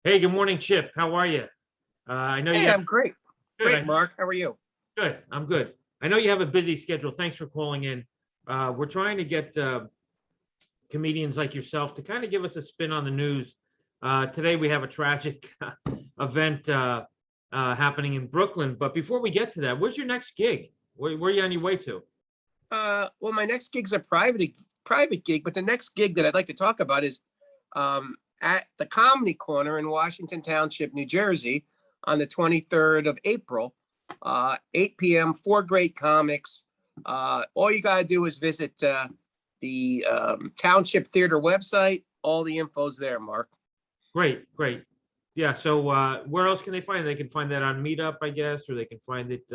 Hey, good morning, Chip. How are you? I know you Hey, have I'm great. good. Great, Mark. How are you? Good. I'm good. I know you have a busy schedule. Thanks for calling in. We're trying to get comedians like yourself to kind of give us a spin on the news. Today we have a tragic event happening in Brooklyn. But before we get to that, where's your next gig? Where are you on your way to? Well, my next gig's a private gig, but the next gig that I'd like to talk about is at the Comedy Corner in Washington Township, New Jersey, on the 23rd of April, 8 p.m. Four great comics. All you gotta do is visit the Township Theater website. All the info's there, Mark. Great, great. Yeah. So where else can they find it? They can find that on Meetup, I guess, or they can find it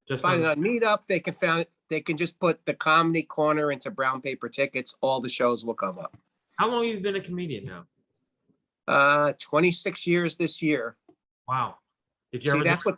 just Find on. it on Meetup. They can just put the Comedy Corner into brown paper tickets. All the shows will come up. How long have you been a comedian now? 26 years this year. Wow. Did you See, ever do?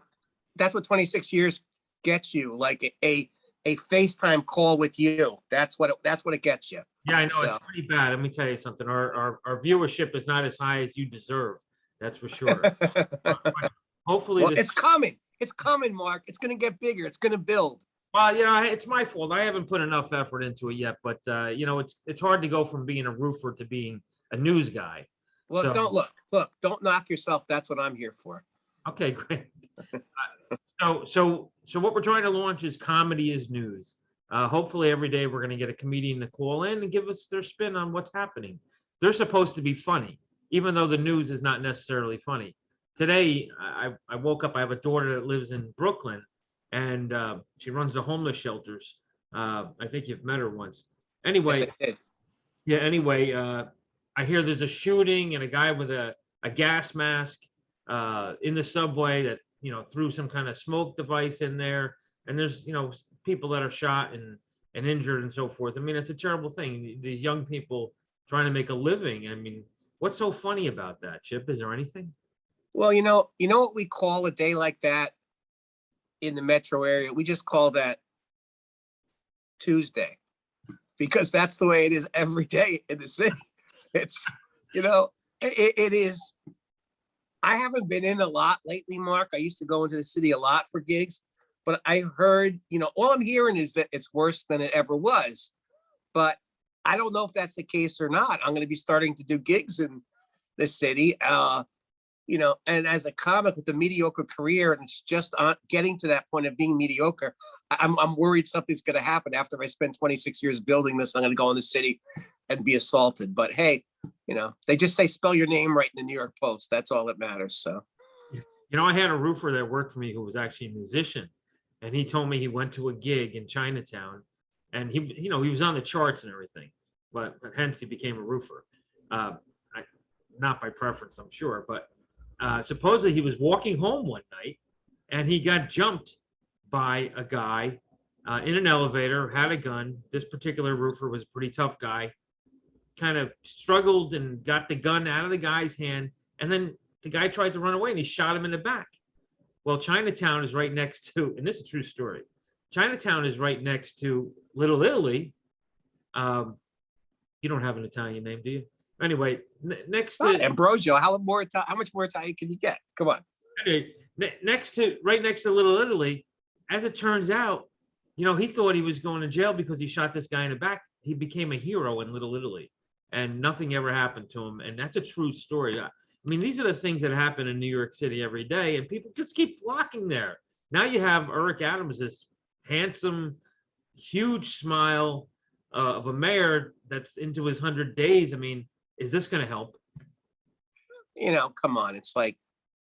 that's what 26 years gets you, like a FaceTime call with you. That's what it gets you. Yeah, I know So it's pretty bad. Let me tell you something. Our viewership is not as high as you deserve. That's for sure. But hopefully well, this. it's coming. It's coming, Mark. It's gonna get bigger. It's gonna build. Well, it's my fault. I haven't put enough effort into it yet. But it's hard to go from being a roofer to being a news guy. Well, So don't don't knock yourself. That's what I'm here for. okay, great. So what we're trying to launch is comedy is news. Hopefully every day we're going to get a comedian to call in and give us their spin on what's happening. They're supposed to be funny, even though the news is not necessarily funny. Today, I woke up. I have a daughter that lives in Brooklyn, and she runs the homeless shelters. I think you've met her once. Yes, Anyway, I did. yeah. Anyway, I hear there's a shooting and a guy with a gas mask in the subway that threw some kind of smoke device in there, and there's people that are shot and injured and so forth. I mean, it's a terrible thing. These young people trying to make a living. I mean, what's so funny about that, Chip? Is there anything? Well, you know what we call a day like that in the metro area? We just call that Tuesday, because that's the way it is every day in the city. It's it is. I haven't been in a lot lately, Mark. I used to go into the city a lot for gigs, but I heard, all I'm hearing is that it's worse than it ever was. But I don't know if that's the case or not. I'm going to be starting to do gigs in the city, and as a comic with a mediocre career, and it's just getting to that point of being mediocre, I'm worried something's going to happen after I spend 26 years building this. I'm going to go in the city and be assaulted. But hey, they just say spell your name right in the New York Post. That's all that matters. So, I had a roofer that worked for me who was actually a musician, and he told me he went to a gig in Chinatown, and he was on the charts and everything, but hence he became a roofer. Not by preference, I'm sure, but supposedly he was walking home one night, and he got jumped by a guy in an elevator, had a gun. This particular roofer was a pretty tough guy, kind of struggled and got the gun out of the guy's hand, and then the guy tried to run away and he shot him in the back. Well, Chinatown is right next to, and this is a true story, Chinatown is right next to Little Italy. You don't have an Italian name, do you? Anyway, next to Ambrogio. How much more Italian can you get? Come on. okay, right next to Little Italy. As it turns out, he thought he was going to jail because he shot this guy in the back. He became a hero in Little Italy, and nothing ever happened to him. And that's a true story. I mean, these are the things that happen in New York City every day, and people just keep flocking there. Now you have Eric Adams, this handsome, huge smile of a mayor that's into his 100 days. I mean, is this going to help? Come on. It's like,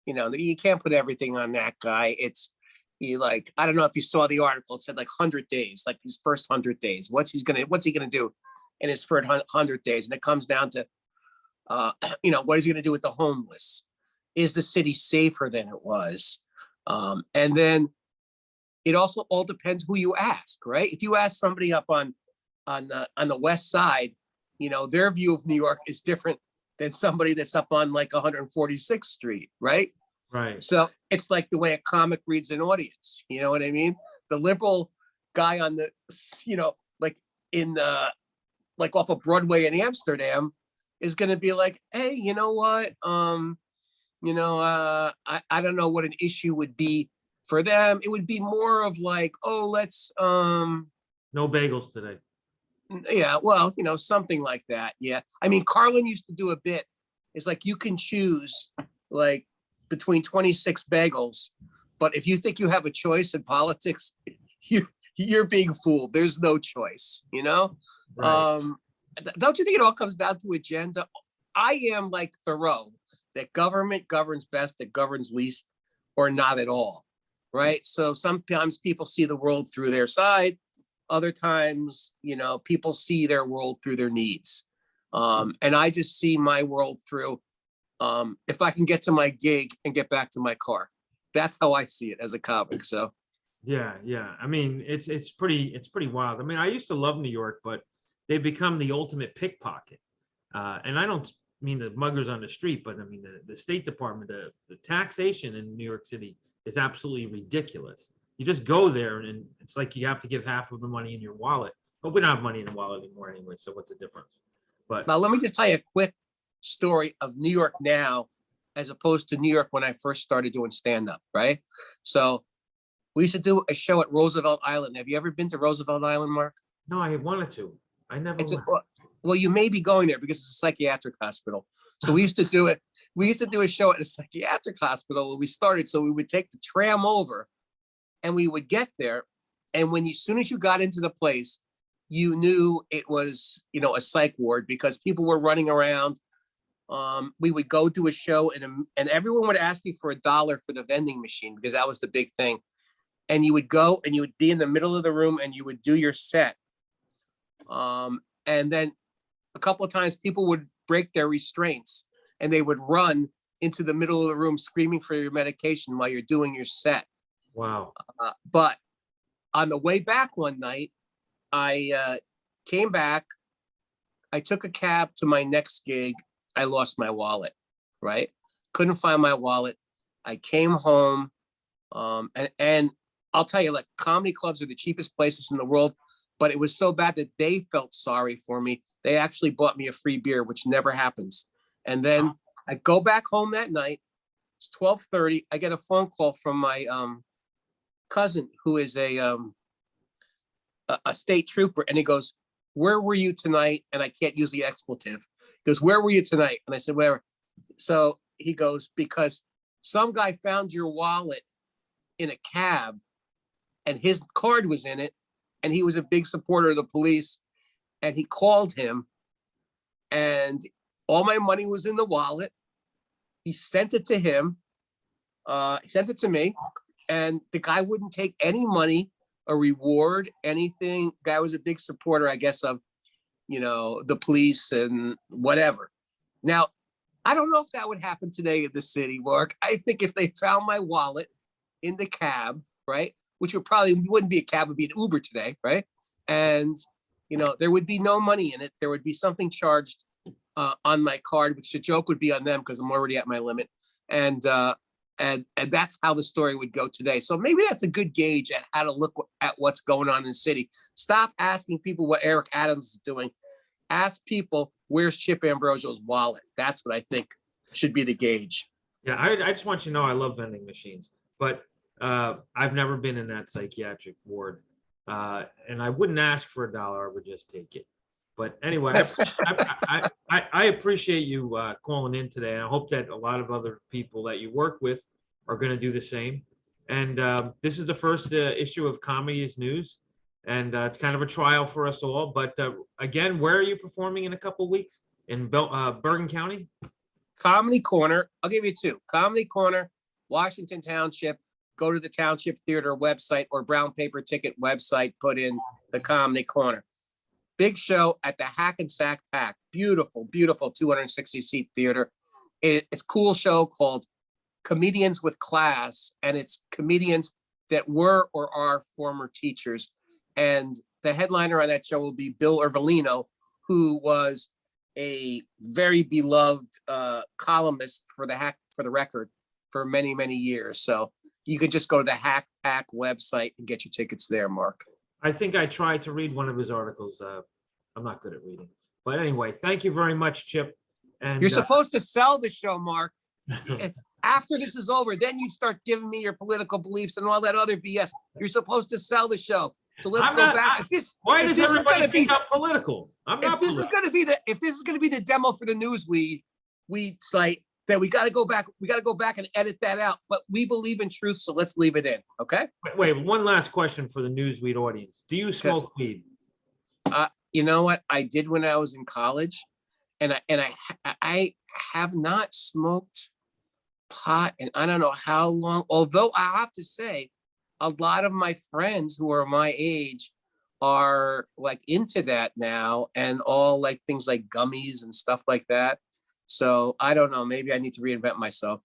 you can't put everything on that guy. I don't know if you saw the article. It said like 100 days, like his first 100 days. What's he gonna do in his first 100 days? And it comes down to, what is he gonna do with the homeless? Is the city safer than it was? And then it also all depends who you ask, right? If you ask somebody up on the west side, their view of New York is different than somebody that's up on like 146th Street, right? Right. So it's like the way a comic reads an audience. You know what I mean? The liberal guy on the, like in like off of Broadway in Amsterdam is going to be like, hey, you know what? I don't know what an issue would be for them. It would be more of like, oh, let's No bagels today. yeah, well, something like that. Yeah. I mean, Carlin used to do a bit. It's like you can choose like between 26 bagels, but if you think you have a choice in politics, you're being fooled. There's no choice, Right. Don't you think it all comes down to agenda? I am like Thoreau, that government governs best, that governs least, or not at all. Right. So sometimes people see the world through their side. Other times, people see their world through their needs. And I just see my world through if I can get to my gig and get back to my car. That's how I see it as a comic. So Yeah, yeah. I mean, it's pretty wild. I mean, I used to love New York, but they've become the ultimate pickpocket. And I don't mean the muggers on the street, but I mean the State Department, the taxation in New York City is absolutely ridiculous. You just go there and it's like you have to give half of the money in your wallet. But we don't have money in the wallet anymore anyway, so what's the difference? But now let me just tell you a quick story of New York now, as opposed to New York when I first started doing stand-up, right? So we used to do a show at Roosevelt Island. Have you ever been to Roosevelt Island, Mark? no, I wanted to. I never It's a, went. well, you may be going there because it's a psychiatric hospital. So we used to do it. We used to do a show at a psychiatric hospital when we started. So we would take the tram over, and we would get there. And as soon as you got into the place, you knew it was, a psych ward because people were running around. We would go do a show, and everyone would ask you for $1 for the vending machine because that was the big thing. And you would go and you would be in the middle of the room and you would do your set. And then a couple of times people would break their restraints and they would run into the middle of the room screaming for your medication while you're doing your set. Wow. But on the way back one night, I came back. I took a cab to my next gig. I lost my wallet, right? Couldn't find my wallet. I came home. And I'll tell you, like, comedy clubs are the cheapest places in the world, but it was so bad that they felt sorry for me. They actually bought me a free beer, which never happens. And then I go back home that night. It's 12:30. I get a phone call from my cousin, who is a state trooper, and he goes, "Where were you tonight?" And I can't use the expletive. He goes, "Where were you tonight?" And I said, "Where?" So he goes, "Because some guy found your wallet in a cab and his card was in it, and he was a big supporter of the police, and he called him, and all my money was in the wallet. He sent it to him. He sent it to me, and the guy wouldn't take any money, a reward, anything. Guy was a big supporter, I guess, of, the police and whatever. Now, I don't know if that would happen today in the city, Mark. I think if they found my wallet in the cab, right, which wouldn't be a cab, would be an Uber today, right? And, there would be no money in it. There would be something charged on my card, which the joke would be on them because I'm already at my limit. And that's how the story would go today. So maybe that's a good gauge at how to look at what's going on in the city. Stop asking people what Eric Adams is doing. Ask people, where's Chip Ambrogio's wallet? That's what I think should be the gauge. Yeah, I just want you to know I love vending machines, but I've never been in that psychiatric ward, and I wouldn't ask for $1. I would just take it. But anyway, I appreciate you calling in today, and I hope that a lot of other people that you work with are going to do the same. And this is the first issue of Comedy is News, and it's kind of a trial for us all. But again, where are you performing in a couple of weeks? In Bergen County? Comedy Corner. I'll give you two. Comedy Corner, Washington Township. Go to the Township Theater website or Brown Paper Ticket website. Put in the Comedy Corner. Big show at the Hackensack Pack. Beautiful, beautiful 260-seat theater. It's a cool show called Comedians with Class, and it's comedians that were or are former teachers. And the headliner on that show will be Bill Irvolino, who was a very beloved columnist for the Record for many, many years. So you can just go to the Hack Pack website and get your tickets there, Mark. I think I tried to read one of his articles. I'm not good at reading. But anyway, thank you very much, Chip. And you're supposed to sell the show, Mark. After this is over, then you start giving me your political beliefs and all that other BS. You're supposed to sell the show. So let's I'm go not- back. Why if does this is everybody gonna be- think I'm political? I'm if not this is political. going to be the demo for the Newsweed site, then we got to go back. We got to go back and edit that out. But we believe in truth, so let's leave it in. Okay. Wait, one last question for the Newsweed audience. Do you smoke weed? You know what? I did when I was in college, and I have not smoked pot, and I don't know how long. Although I have to say, a lot of my friends who are my age are like into that now, and all like things like gummies and stuff like that. So I don't know. Maybe I need to reinvent myself.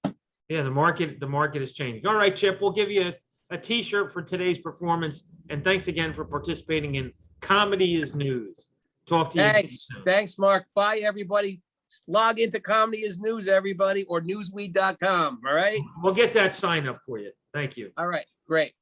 Yeah, the market is changing. All right, Chip, we'll give you a t-shirt for today's performance. And thanks again for participating in Comedy is News. Talk to you. Thanks. Thanks, Mark. Bye, everybody. Log into Comedy is News, everybody, or newsweed.com. All right. We'll get that sign up for you. Thank you. All right. Great.